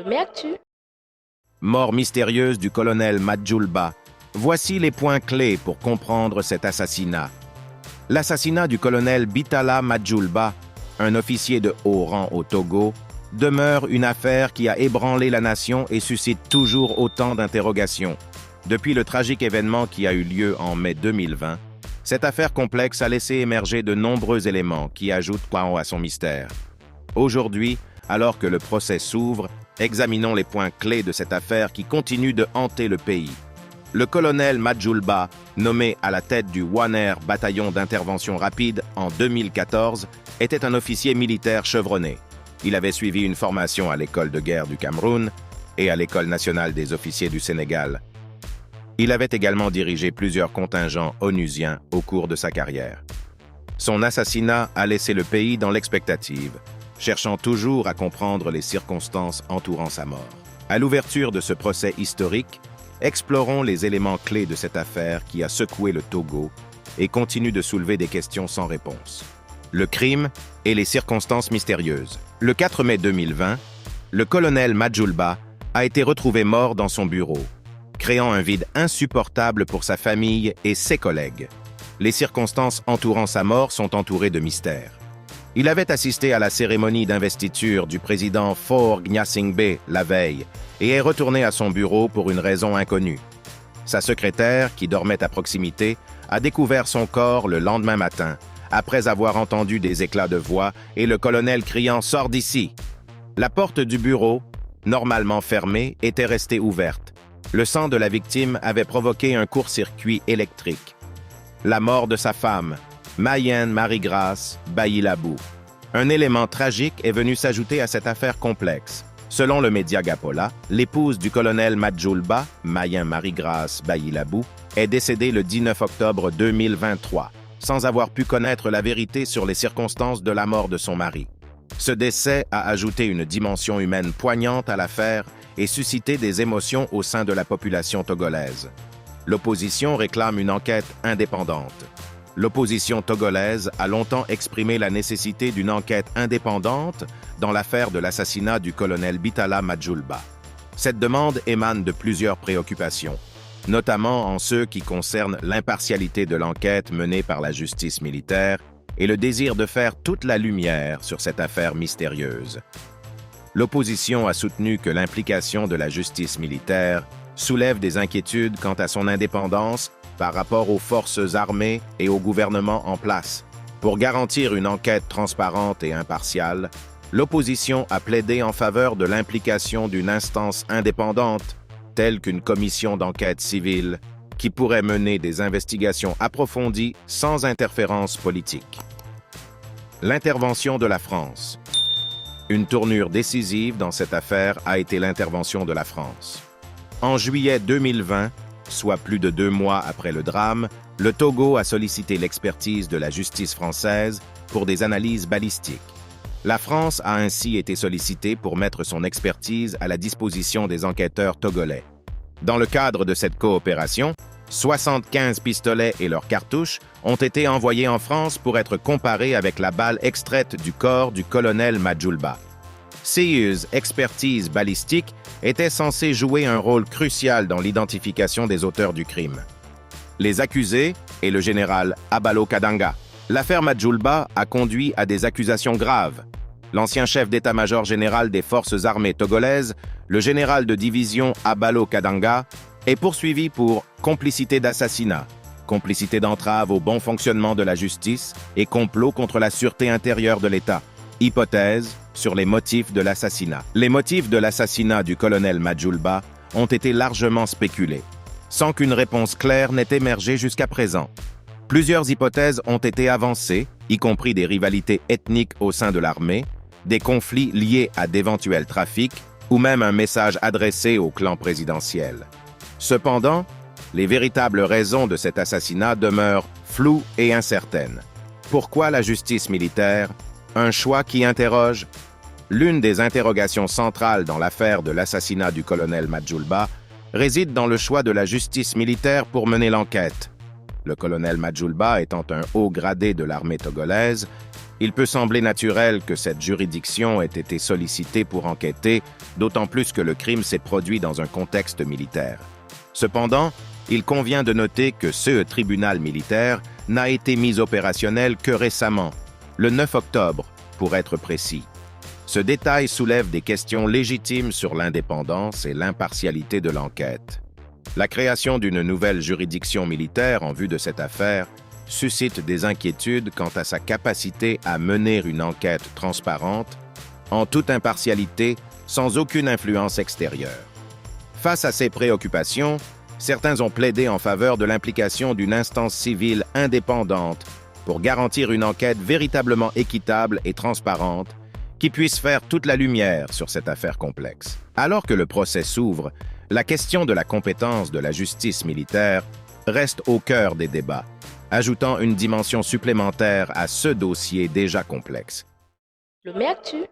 Le Actu. Mort mystérieuse du colonel Madjoulba. Voici les points clés pour comprendre cet assassinat. L'assassinat du colonel Bitala Madjoulba, un officier de haut rang au Togo, demeure une affaire qui a ébranlé la nation et suscite toujours autant d'interrogations. Depuis le tragique événement qui a eu lieu en mai 2020, cette affaire complexe a laissé émerger de nombreux éléments qui ajoutent à son mystère. Aujourd'hui, alors que le procès s'ouvre, examinons les points clés de cette affaire qui continue de hanter le pays. Le colonel Madjoulba, nommé à la tête du Waner bataillon d'intervention rapide en 2014, était un officier militaire chevronné. Il avait suivi une formation à l'école de guerre du Cameroun et à l'école nationale des officiers du Sénégal. Il avait également dirigé plusieurs contingents onusiens au cours de sa carrière. Son assassinat a laissé le pays dans l'expectative, cherchant toujours à comprendre les circonstances entourant sa mort. À l'ouverture de ce procès historique, explorons les éléments clés de cette affaire qui a secoué le Togo et continue de soulever des questions sans réponse. Le crime et les circonstances mystérieuses. Le 4 mai 2020, le colonel Madjoulba a été retrouvé mort dans son bureau, créant un vide insupportable pour sa famille et ses collègues. Les circonstances entourant sa mort sont entourées de mystères. Il avait assisté à la cérémonie d'investiture du président Faure Gnassingbé la veille et est retourné à son bureau pour une raison inconnue. Sa secrétaire, qui dormait à proximité, a découvert son corps le lendemain matin, après avoir entendu des éclats de voix et le colonel criant « Sors d'ici !». La porte du bureau, normalement fermée, était restée ouverte. Le sang de la victime avait provoqué un court-circuit électrique. La mort de sa femme, Mayenne Marie-Grace Bayilabou. Un élément tragique est venu s'ajouter à cette affaire complexe. Selon le média Gapola, l'épouse du colonel Madjoulba, Mayenne Marie-Grace Bayilabou, est décédée le 19 octobre 2023, sans avoir pu connaître la vérité sur les circonstances de la mort de son mari. Ce décès a ajouté une dimension humaine poignante à l'affaire et suscité des émotions au sein de la population togolaise. L'opposition réclame une enquête indépendante. L'opposition togolaise a longtemps exprimé la nécessité d'une enquête indépendante dans l'affaire de l'assassinat du colonel Bitala Madjoulba. Cette demande émane de plusieurs préoccupations, notamment en ceux qui concernent l'impartialité de l'enquête menée par la justice militaire et le désir de faire toute la lumière sur cette affaire mystérieuse. L'opposition a soutenu que l'implication de la justice militaire soulève des inquiétudes quant à son indépendance par rapport aux forces armées et au gouvernement en place. Pour garantir une enquête transparente et impartiale, l'opposition a plaidé en faveur de l'implication d'une instance indépendante, telle qu'une commission d'enquête civile, qui pourrait mener des investigations approfondies sans interférence politique. L'intervention de la France. Une tournure décisive dans cette affaire a été l'intervention de la France. En juillet 2020, soit plus de 2 mois après le drame, le Togo a sollicité l'expertise de la justice française pour des analyses balistiques. La France a ainsi été sollicitée pour mettre son expertise à la disposition des enquêteurs togolais. Dans le cadre de cette coopération, 75 pistolets et leurs cartouches ont été envoyés en France pour être comparés avec la balle extraite du corps du colonel Madjoulba. Cette expertise balistique était censée jouer un rôle crucial dans l'identification des auteurs du crime. Les accusés et le général Abalo Kadanga. L'affaire Madjoulba a conduit à des accusations graves. L'ancien chef d'état-major général des forces armées togolaises, le général de division Abalo Kadanga, est poursuivi pour complicité d'assassinat, complicité d'entrave au bon fonctionnement de la justice et complot contre la sûreté intérieure de l'État. Hypothèse sur les motifs de l'assassinat. Les motifs de l'assassinat du colonel Madjoulba ont été largement spéculés, sans qu'une réponse claire n'ait émergé jusqu'à présent. Plusieurs hypothèses ont été avancées, y compris des rivalités ethniques au sein de l'armée, des conflits liés à d'éventuels trafics ou même un message adressé au clan présidentiel. Cependant, les véritables raisons de cet assassinat demeurent floues et incertaines. Pourquoi la justice militaire? Un choix qui interroge. L'une des interrogations centrales dans l'affaire de l'assassinat du colonel Madjoulba réside dans le choix de la justice militaire pour mener l'enquête. Le colonel Madjoulba étant un haut gradé de l'armée togolaise, Il peut sembler naturel que cette juridiction ait été sollicitée pour enquêter, d'autant plus que le crime s'est produit dans un contexte militaire. Cependant, il convient de noter que ce tribunal militaire n'a été mis opérationnel que récemment, le 9 octobre, pour être précis. Ce détail soulève des questions légitimes sur l'indépendance et l'impartialité de l'enquête. La création d'une nouvelle juridiction militaire en vue de cette affaire suscite des inquiétudes quant à sa capacité à mener une enquête transparente, en toute impartialité, sans aucune influence extérieure. Face à ces préoccupations, certains ont plaidé en faveur de l'implication d'une instance civile indépendante pour garantir une enquête véritablement équitable et transparente qui puisse faire toute la lumière sur cette affaire complexe. Alors que le procès s'ouvre, la question de la compétence de la justice militaire reste au cœur des débats, ajoutant une dimension supplémentaire à ce dossier déjà complexe. Lomé Actu.